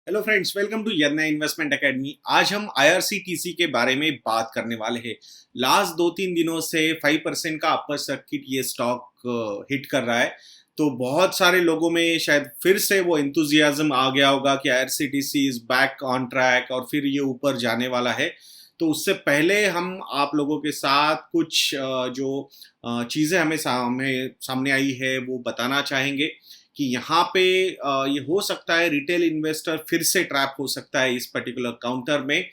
Hello friends, welcome to Yadnya investment academy. आज हम IRCTC के बारे में बात करने वाले हैं। लास्ट 2-3 दिनों से 5% का अपर सर्किट ये स्टॉक हिट कर रहा है। तो बहुत सारे लोगों में शायद फिर से वो एंथुजियाज्म आ गया होगा कि IRCTC is back on track और फिर ये ऊपर जाने वाला है। तो उससे पहले हम आप लोगों के साथ कुछ जो चीज़ें हमें सामने आई है वो बताना चाहेंगे कि यहाँ पे ये हो सकता है रिटेल इन्वेस्टर फिर से ट्रैप हो सकता है इस पर्टिकुलर काउंटर में,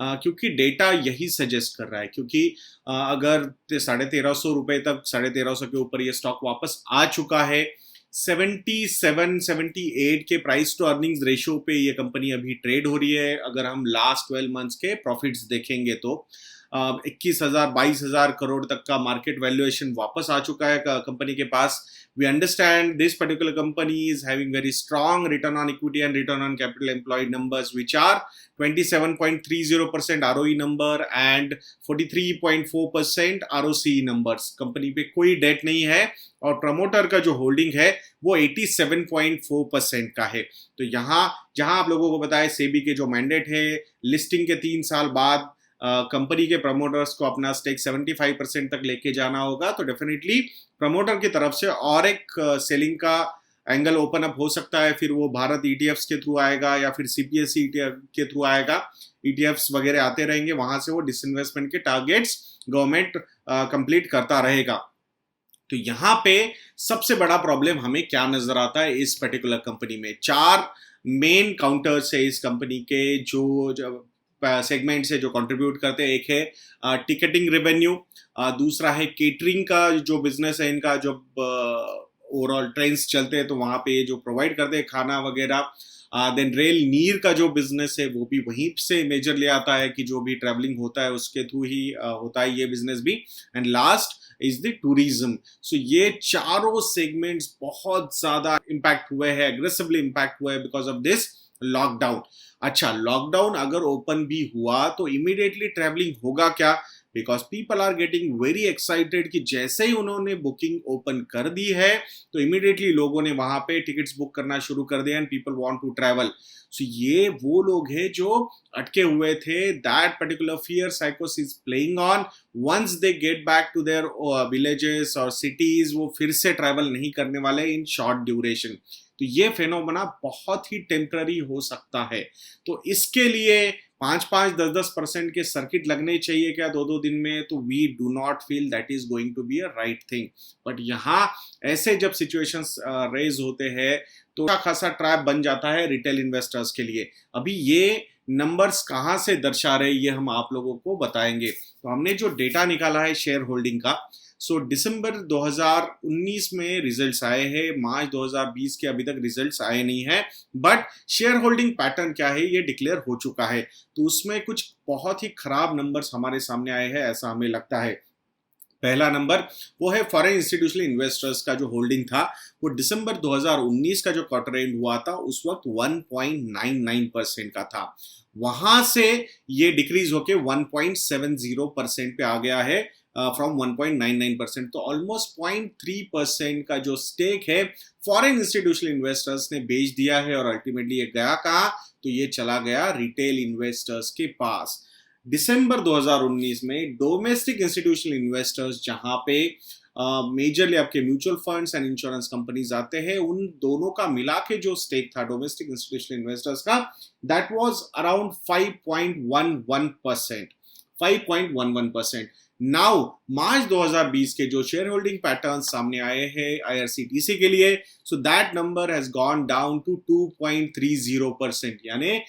क्योंकि डेटा यही सजेस्ट कर रहा है। क्योंकि अगर 1350 रुपए तक 1350 के ऊपर ये स्टॉक वापस आ चुका है, 77-78 के प्राइस टू अर्निंग्स रेशियो पे ये कंपनी अभी ट्रेड हो रही है। अगर हम लास्ट 12 मंथ्स के प्रॉफिट्स देखेंगे तो 21,000-22,000 करोड़ तक का मार्केट वैल्यूएशन वापस आ चुका है कंपनी के पास। We understand this particular company is having very strong return on equity and return on capital employed numbers, which are 27.30% ROE number and 43.4% ROCE numbers. Company पे कोई डेट नहीं है और प्रमोटर का जो होल्डिंग है वो 87.4% का है। तो यहाँ जहाँ आप लोगों को बताया सेबी के जो मैंडेट है, लिस्टिंग के 3 साल बाद कंपनी के प्रमोटर्स को अपना स्टेक 75% तक लेके जाना होगा, तो डेफिनेटली प्रमोटर की तरफ से और एक सेलिंग का एंगल ओपन अप हो सकता है। फिर वो भारत ईटीएफ्स के थ्रू आएगा या फिर सीपीएससी ईटीएफ के थ्रू आएगा। ईटीएफ्स वगैरह आते रहेंगे, वहां से वो डिसइन्वेस्टमेंट के टारगेट्स गवर्नमेंट कंप्लीट करता रहेगा। तो यहाँ पे सबसे बड़ा प्रॉब्लम हमें क्या नजर आता है इस पर्टिकुलर कंपनी में? 4 मेन काउंटर्स है इस कंपनी के जो सेगमेंट से जो कंट्रीब्यूट करते हैं। एक है टिकटिंग रेवेन्यू, दूसरा है केटरिंग का जो बिजनेस है इनका, जब ओवरऑल ट्रेन्स चलते हैं तो वहाँ पे जो प्रोवाइड करते हैं खाना वगैरह। देन रेल नीर का जो बिजनेस है वो भी वहीं से मेजरली आता है कि जो भी ट्रैवलिंग होता है उसके थ्रू ही होता है ये बिजनेस भी। And last is the tourism. So ये चारों सेगमेंट्स बहुत ज्यादा इम्पैक्ट हुए हैं, एग्रेसिवली इम्पैक्ट हुए हैं बिकॉज ऑफ दिस लॉकडाउन। अच्छा, लॉकडाउन अगर ओपन भी हुआ तो इमीडिएटली ट्रैवलिंग होगा क्या? Because people are getting very excited कि जैसे ही उन्होंने बुकिंग ओपन कर दी है तो इमीडिएटली लोगों ने वहां पे टिकट्स बुक करना शुरू कर दिया and people want to travel. So ये वो लोग हैं जो अटके हुए थे। दैट पर्टिकुलर फियर साइकोस is playing on. Once they get back to their villages और सिटीज, वो फिर से ट्रैवल नहीं करने वाले इन शॉर्ट ड्यूरेशन। तो ये फेनोमेना बहुत ही टेम्पररी हो सकता है। तो इसके लिए 5-5, 10-10% के सर्किट लगने चाहिए क्या 2-2 दिन में? तो we do not feel that is going to be a right thing. But यहाँ ऐसे जब सिचुएशंस रेज होते हैं तो अच्छा खासा ट्रैप बन जाता है रिटेल इन्वेस्टर्स के लिए। अभी ये नंबर्स कहाँ से दर्शा रहे ये हम आप लोगों को बताएंगे। तो हमने जो डेटा निकाला है शेयर होल्डिंग का, सो दिसंबर 2019 में रिजल्ट्स आए हैं, मार्च 2020 के अभी तक रिजल्ट्स आए नहीं है, बट शेयर होल्डिंग पैटर्न क्या है ये डिक्लेयर हो चुका है। तो उसमें कुछ बहुत ही खराब नंबर्स हमारे सामने आए हैं ऐसा हमें लगता है। पहला नंबर वो है फॉरेन इंस्टीट्यूशनल इन्वेस्टर्स का जो होल्डिंग था, वो दिसंबर 2019 का जो क्वार्टर एंड हुआ था उस वक्त 1.99% का था। वहां से ये डिक्रीज होके 1.70% पे आ गया है फ्रॉम 1.99%। तो ऑलमोस्ट 0.3% का जो स्टेक है फॉरेन इंस्टीट्यूशनल इन्वेस्टर्स ने बेच दिया है और अल्टीमेटली ये गया कहाँ? तो ये चला गया रिटेल इन्वेस्टर्स के पास। दिसंबर 2019 में डोमेस्टिक इंस्टीट्यूशनल इन्वेस्टर्स, जहां पे मेजरली आपके mutual funds and insurance companies आते हैं, उन दोनों का मिला के जो स्टेक था डोमेस्टिक इंस्टीट्यूशनल इन्वेस्टर्स का, दैट वाज अराउंड 5.11%। 5.11%। नाउ मार्च 2020 के जो शेयर होल्डिंग पैटर्न सामने आए हैं आईआरसीटीसी के लिए, so that number has gone down to 2.30%, यानी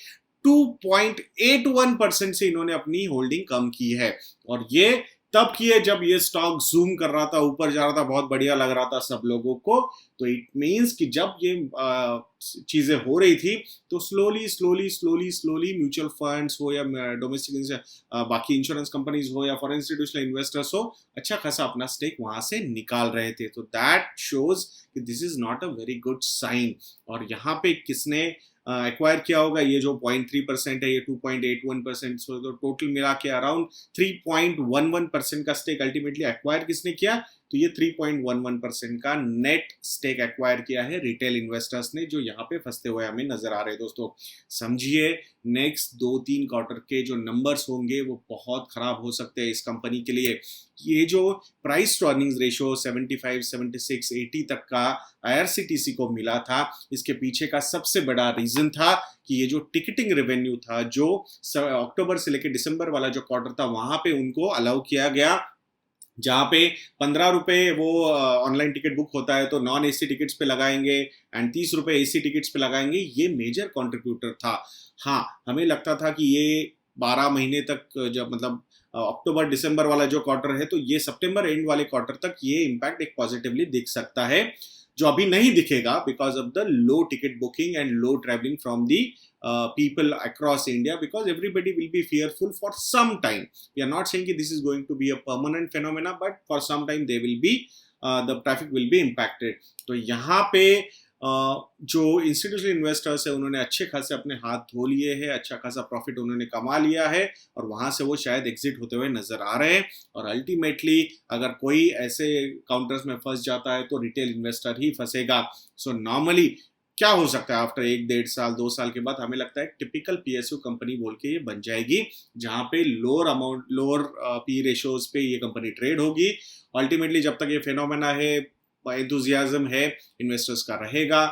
2.81% से इन्होंने अपनी होल्डिंग कम की है। और ये तब की है जब ये स्टॉक जूम कर रहा था, ऊपर जा रहा था, बहुत बढ़िया लग रहा था सब लोगों को। तो इट मींस कि जब ये चीजें हो रही थी तो slowly slowly slowly slowly mutual funds हो या डोमेस्टिक बाकी इंश्योरेंस कंपनीज हो या फॉरेन इंस्टीट्यूशनल इन्वेस्टर्स हो, अच्छा खासा अपना स्टेक वहां से निकाल रहे थे। तो दैट शोज कि this is not a very good sign. और यहाँ पे किसने एक्वायर किया होगा? ये जो 0.3% है, ये 2.81%, तो टोटल मिला के अराउंड 3.11% का स्टेक अल्टीमेटली एक्वायर किसने किया? तो ये 3.11% का नेट स्टेक एक्वायर किया है रिटेल इन्वेस्टर्स ने, जो यहाँ पे फंसते हुए हमें नजर आ रहे हैं दोस्तों। समझिए नेक्स्ट 2-3 क्वार्टर के जो नंबर्स होंगे वो बहुत खराब हो सकते हैं इस कंपनी के लिए। ये जो प्राइस टू अर्निंग्स रेशियो 75, 76, 80 तक का आईआरसीटीसी को मिला था, इसके पीछे का सबसे बड़ा रीजन था कि ये जो टिकटिंग रेवेन्यू था, जो अक्टूबर से लेकर दिसंबर वाला जो क्वार्टर था, वहां पे उनको अलाउ किया गया, जहाँ पे 15 रुपए वो ऑनलाइन टिकट बुक होता है तो नॉन एसी टिकट्स पे लगाएंगे एंड 30 रुपए एसी टिकट्स पे लगाएंगे। ये मेजर कंट्रीब्यूटर था। हाँ, हमें लगता था कि ये 12 महीने तक, जब मतलब अक्टूबर दिसंबर वाला जो क्वार्टर है, तो ये सितंबर एंड वाले क्वार्टर तक ये इम्पैक्ट एक पॉजिटिवली दिख सकता है, जो अभी नहीं दिखेगा because of the low ticket booking and low travelling from the people across India, because everybody will be fearful for some time. We are not saying that this is going to be a permanent phenomena, but for some time they will be the traffic will be impacted. तो यहाँ पे जो institutional investors है उन्होंने अच्छे खासे अपने हाथ धो लिए हैं, अच्छा खासा प्रॉफिट उन्होंने कमा लिया है और वहां से वो शायद एग्जिट होते हुए नजर आ रहे हैं। और अल्टीमेटली अगर कोई ऐसे काउंटर्स में फंस जाता है तो रिटेल इन्वेस्टर ही फंसेगा। सो नॉर्मली क्या हो सकता है आफ्टर 1-1.5 साल 2 साल के बाद, हमें लगता है टिपिकल पीएसयू कंपनी बोल के ये बन जाएगी, जहां पे लोअर पी रेशियोज पे ये कंपनी ट्रेड होगी। अल्टीमेटली जब तक ये फेनोमेना है, एंथुजियाज्म है इन्वेस्टर्स का रहेगा,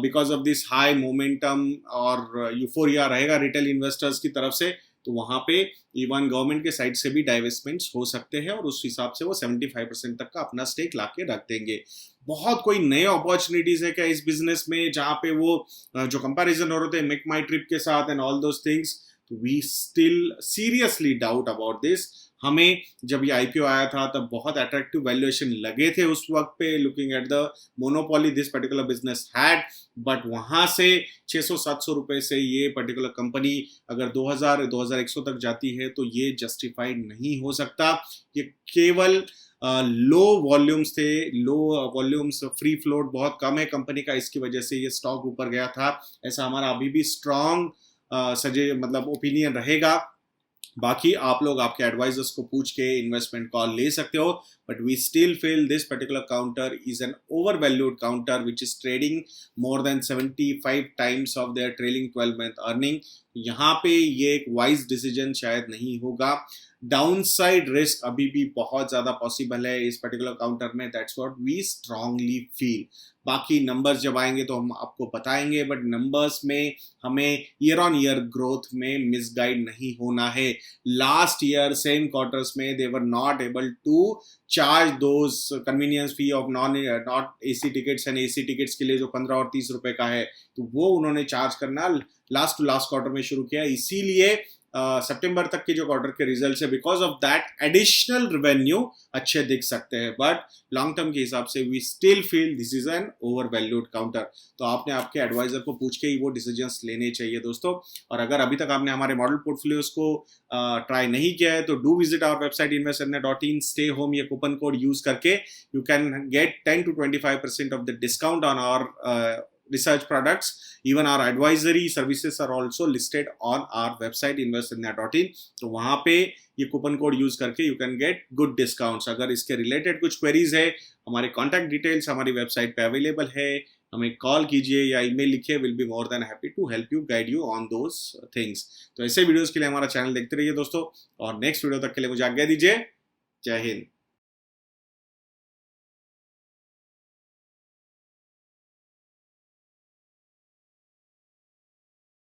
because of this high momentum और यूफोरिया रहेगा रिटेल इन्वेस्टर्स की तरफ से, तो वहां पे इवन गवर्नमेंट के साइड से भी डाइवेस्टमेंट्स हो सकते हैं और उस हिसाब से वो 75% तक का अपना स्टेक लाके रख देंगे। बहुत कोई नए अपॉर्चुनिटीज है क्या इस बिजनेस में, जहां पे वो जो कंपैरिजन हो रहे थे मेक माई ट्रिप के साथ and all those things, we still seriously doubt about this. हमें जब ये आईपीओ आया था तब बहुत अट्रैक्टिव वैल्यूएशन लगे थे उस वक्त पे, looking at the monopoly this particular business had, but वहां से 600-700 रुपए से ये पर्टिकुलर कंपनी अगर 2000-2100 तक जाती है तो ये जस्टिफाइड नहीं हो सकता। ये केवल लो वॉल्यूम्स थे, लो वॉल्यूम्स, फ्री फ्लोट बहुत कम है कंपनी का, इसकी वजह से ये स्टॉक ऊपर गया था। ऐसा हमारा अभी भी स्ट्रॉन्ग मतलब ओपिनियन रहेगा। बाकी आप लोग आपके एडवाइजर्स को पूछ के इन्वेस्टमेंट कॉल ले सकते हो, but we still feel this particular counter is an over valued counter which is trading more than 75 times of their trailing 12 month earning. यहाँ पे ये एक वाइज डिसीजन शायद नहीं होगा। डाउनसाइड रिस्क अभी भी बहुत ज्यादा पॉसिबल है इस पर्टिकुलर काउंटर में, that's what we strongly feel. बाकी नंबर्स जब आएंगे तो हम आपको बताएंगे, बट नंबर्स में हमें ईयर ऑन ईयर ग्रोथ में मिसगाइड नहीं होना है। लास्ट ईयर सेम क्वार्टर्स में they were not able to charge those convenience fee of not AC tickets and AC tickets के लिए जो 15 और 30 रुपए का है, तो वो उन्होंने चार्ज करना लास्ट टू लास्ट क्वार्टर में शुरू किया। इसीलिए सितंबर तक के जो क्वार्टर के रिजल्ट्स है, because of that additional revenue अच्छे दिख सकते हैं, बट लॉन्ग टर्म के हिसाब से we still feel this is an over valued counter. तो आपने आपके एडवाइजर को पूछ के ही वो डिसीजंस लेने चाहिए दोस्तों। और अगर अभी तक आपने हमारे मॉडल पोर्टफोलियोज को ट्राई नहीं किया है तो do visit our website investornet.in, stay home ये कूपन कोड यूज करके you can get 10 to 25% off the discount on our research products. Even our advisory services are also listed on our website investornet.in. तो वहां पे ये coupon code use करके you can get good discounts. अगर इसके related कुछ queries है, हमारे कॉन्टैक्ट डिटेल्स हमारी वेबसाइट पे अवेलेबल है, हमें कॉल कीजिए या ईमेल लिखिए, will be more than happy to help you, guide you on those things. तो ऐसे वीडियोस के लिए हमारा चैनल देखते रहिए दोस्तों, और नेक्स्ट वीडियो तक के लिए मुझे आज्ञा दीजिए। जय हिंद।